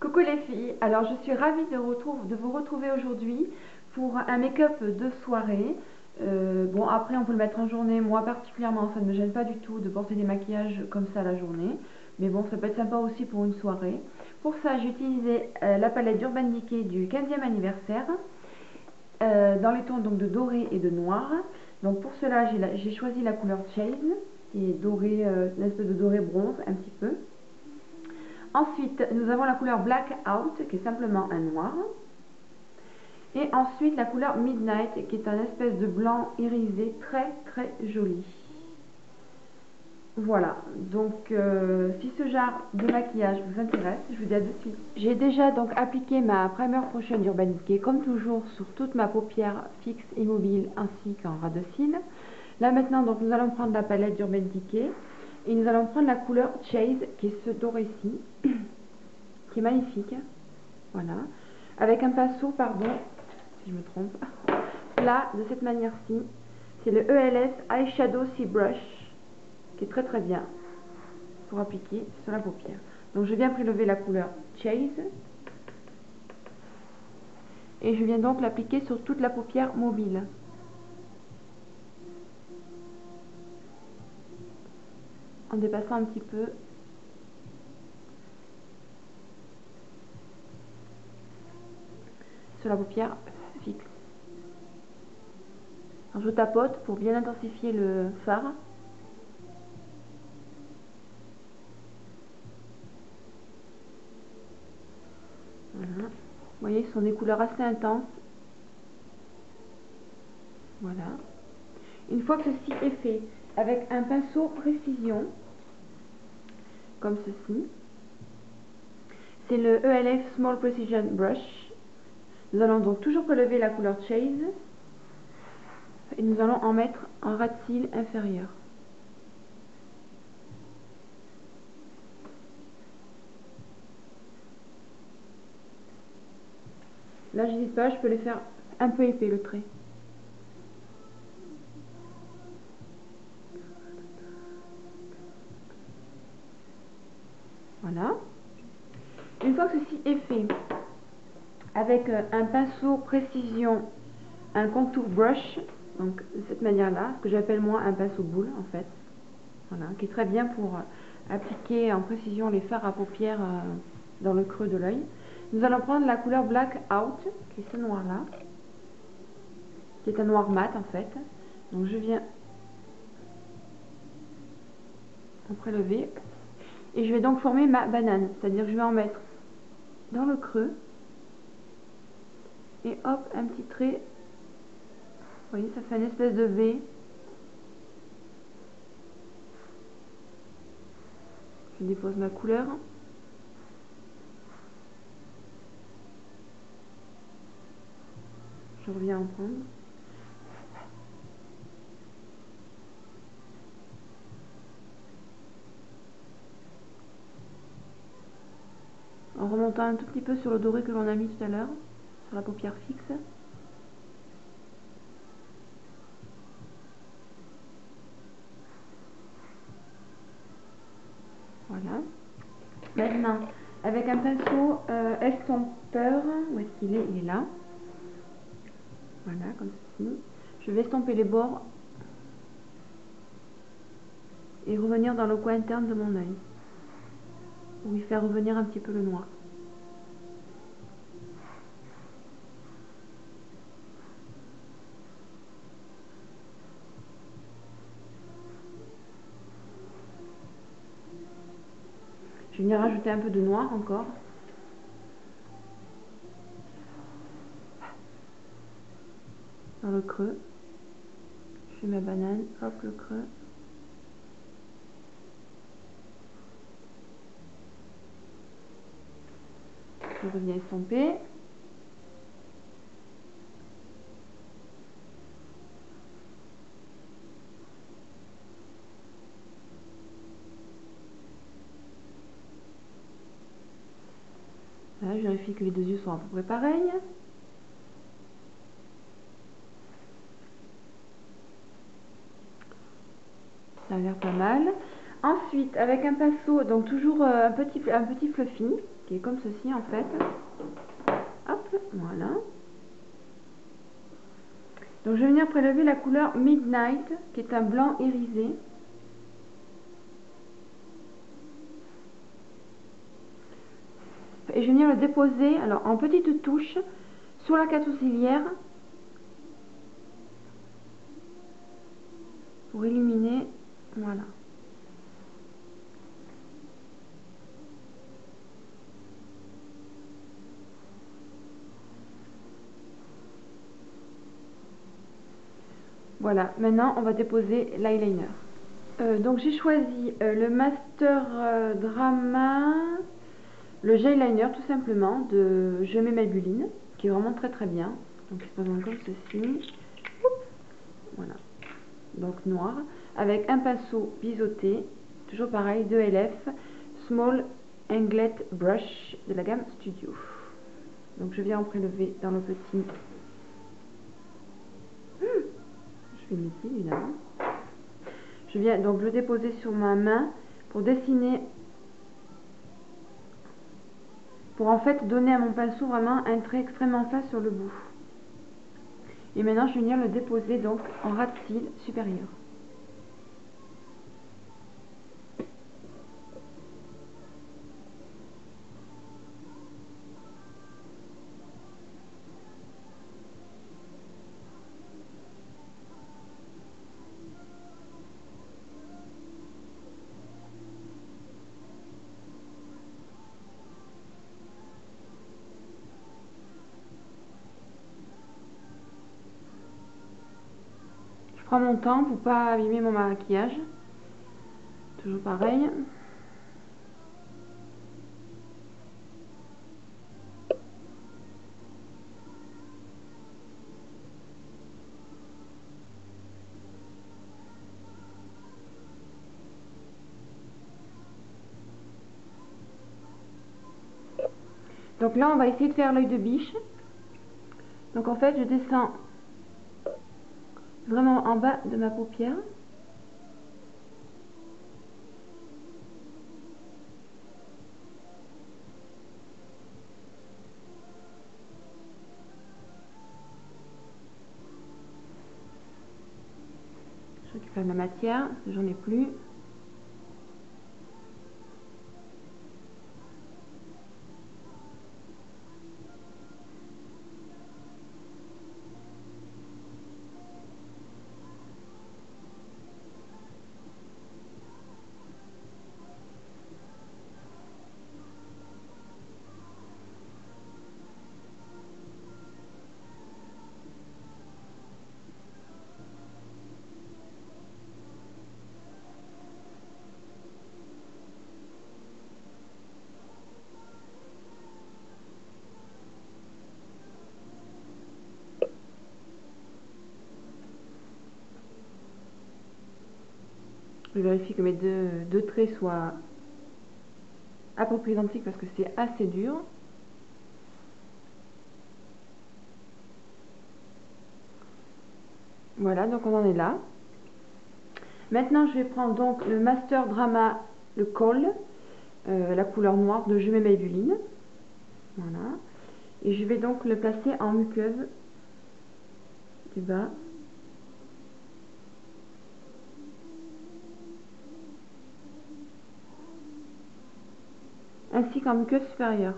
Coucou les filles, alors je suis ravie de vous retrouver aujourd'hui pour un make-up de soirée. Bon, après on peut le mettre en journée, moi particulièrement ça ne me gêne pas du tout de porter des maquillages comme ça la journée, mais bon, ça peut être sympa aussi pour une soirée. Pour ça j'ai utilisé la palette d'Urban Decay du 15e anniversaire dans les tons donc de doré et de noir. Donc pour cela j'ai choisi la couleur Chase qui est doré, une espèce de doré bronze un petit peu. Ensuite, nous avons la couleur Black Out, qui est simplement un noir. Et ensuite, la couleur Midnight, qui est un espèce de blanc irisé très très joli. Voilà, donc si ce genre de maquillage vous intéresse, je vous dis à de suite. J'ai déjà donc appliqué ma primer potion d'Urban Decay, comme toujours, sur toute ma paupière fixe et mobile, ainsi qu'en ras de cils. Là maintenant, donc nous allons prendre la palette d'Urban Decay. Et nous allons prendre la couleur Chase, qui est ce doré-ci, qui est magnifique, voilà, avec un pinceau, pardon, si je me trompe, là, de cette manière-ci, c'est le ELS Eyeshadow Sea Brush, qui est très très bien, pour appliquer sur la paupière. Donc je viens prélever la couleur Chase, et je viens donc l'appliquer sur toute la paupière mobile. En dépassant un petit peu sur la paupière fixe. Alors je tapote pour bien intensifier le fard. Voilà. Vous voyez, ce sont des couleurs assez intenses. Voilà. Une fois que ceci est fait, avec un pinceau précision, comme ceci, c'est le ELF Small Precision Brush. Nous allons donc toujours prélever la couleur Chase et nous allons en mettre en ras de cils inférieur. Là, j'hésite pas, je peux les faire un peu épais le trait. Voilà. Une fois que ceci est fait, avec un pinceau précision, un contour brush, donc de cette manière-là, ce que j'appelle moi un pinceau boule en fait, voilà, qui est très bien pour appliquer en précision les fards à paupières dans le creux de l'œil. Nous allons prendre la couleur Black Out, qui est ce noir-là, qui est un noir mat en fait. Donc je viens en prélever et je vais donc former ma banane, c'est-à-dire que je vais en mettre dans le creux et hop, un petit trait. Vous voyez, ça fait une espèce de V. Je dépose ma couleur. Je reviens en prendre. En remontant un tout petit peu sur le doré que l'on a mis tout à l'heure, sur la paupière fixe. Voilà. Maintenant, avec un pinceau estompeur, où est-ce qu'il est? Il est là. Voilà, comme ceci. Je vais estomper les bords et revenir dans le coin interne de mon œil, pour y faire revenir un petit peu le noir. Je vais venir rajouter un peu de noir encore. Dans le creux. Je fais ma banane, hop, le creux. Je reviens estomper. Voilà, je vérifie que les deux yeux sont à peu près pareils. Ça a l'air pas mal. Ensuite, avec un pinceau, donc toujours un petit fluffy, qui est comme ceci en fait. Hop, voilà. Donc je vais venir prélever la couleur Midnight, qui est un blanc irisé. Et je vais venir le déposer alors en petites touches sur la catousilière pour illuminer. Voilà. Voilà, maintenant on va déposer l'eyeliner. Donc j'ai choisi le Master Drama, le gel liner tout simplement de Je mets Maybelline, qui est vraiment très très bien. Donc il se présente comme ceci. Voilà, donc noir, avec un pinceau biseauté, toujours pareil, de LF, Small Anglet Brush de la gamme Studio. Donc je viens en prélever dans le petit. Je fais ici évidemment. Je viens donc le déposer sur ma main pour dessiner, pour en fait donner à mon pinceau vraiment un trait extrêmement fin sur le bout. Et maintenant je vais venir le déposer donc en ras de cils supérieur. Je prends mon temps pour pas abîmer mon maquillage. Toujours pareil. Donc là on va essayer de faire l'œil de biche. Donc en fait je descends vraiment en bas de ma paupière. Je récupère ma matière, j'en ai plus. Je vérifie que mes deux traits soient à peu près identiques parce que c'est assez dur. Voilà, donc on en est là. Maintenant je vais prendre donc le Master Drama, le col, la couleur noire de Je mets Maybelline. Voilà. Et je vais donc le placer en muqueuse du bas. Ainsi qu'en muqueuse supérieure.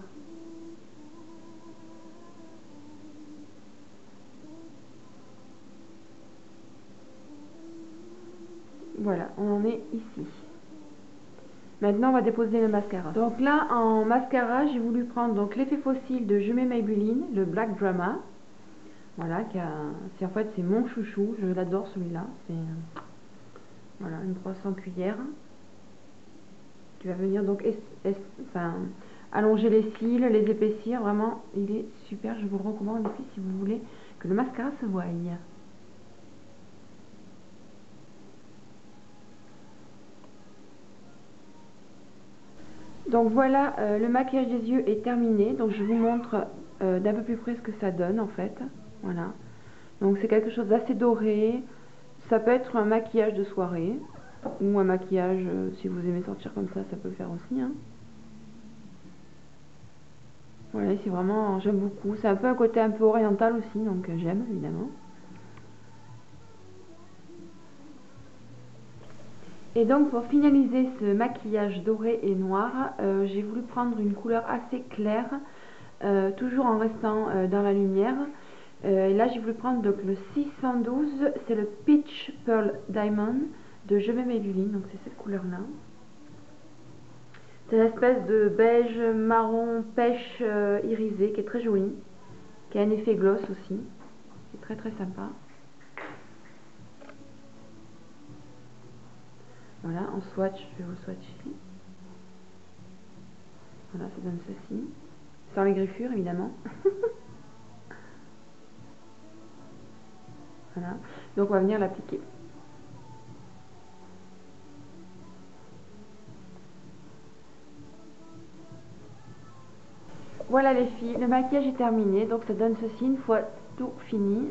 Voilà, on en est ici. Maintenant, on va déposer le mascara. Donc là, en mascara, j'ai voulu prendre donc l'effet fossile de Je mets Maybelline, le Black Drama. Voilà, en fait, c'est mon chouchou. Je l'adore celui-là. C'est voilà, une 300 cuillères qui va venir donc allonger les cils, les épaissir. Vraiment, il est super. Je vous le recommande les filles si vous voulez que le mascara se voie. Donc voilà, le maquillage des yeux est terminé. Donc je vous montre d'un peu plus près ce que ça donne en fait. Voilà. Donc c'est quelque chose d'assez doré. Ça peut être un maquillage de soirée. Ou un maquillage, si vous aimez sortir comme ça peut le faire aussi. Hein. Voilà, c'est vraiment, j'aime beaucoup. C'est un peu un côté un peu oriental aussi, donc j'aime évidemment. Et donc pour finaliser ce maquillage doré et noir, j'ai voulu prendre une couleur assez claire, toujours en restant dans la lumière. Et là j'ai voulu prendre donc le 612, c'est le Peach Pearl Diamond de Je m'aime Maybelline, donc c'est cette couleur là. C'est une espèce de beige marron pêche irisé qui est très joli, qui a un effet gloss aussi, qui est très très sympa. Voilà, en swatch, je vais vous swatcher. Voilà, ça donne ceci. Sans les griffures, évidemment. Voilà, donc on va venir l'appliquer. Voilà les filles, le maquillage est terminé, donc ça donne ceci une fois tout fini.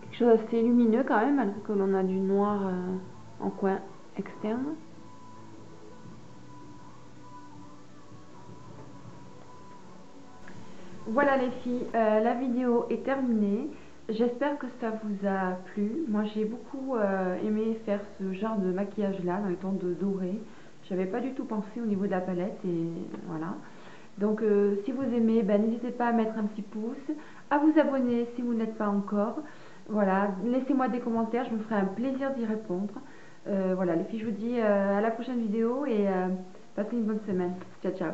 Quelque chose d'assez lumineux quand même, malgré que l'on a du noir en coin externe. Voilà les filles, la vidéo est terminée. J'espère que ça vous a plu. Moi j'ai beaucoup aimé faire ce genre de maquillage là, dans le ton de doré. J'avais pas du tout pensé au niveau de la palette et voilà. Donc si vous aimez, n'hésitez pas à mettre un petit pouce, à vous abonner si vous n'êtes pas encore. Voilà, laissez-moi des commentaires, je me ferai un plaisir d'y répondre. Voilà les filles, je vous dis à la prochaine vidéo et passez une bonne semaine. Ciao ciao.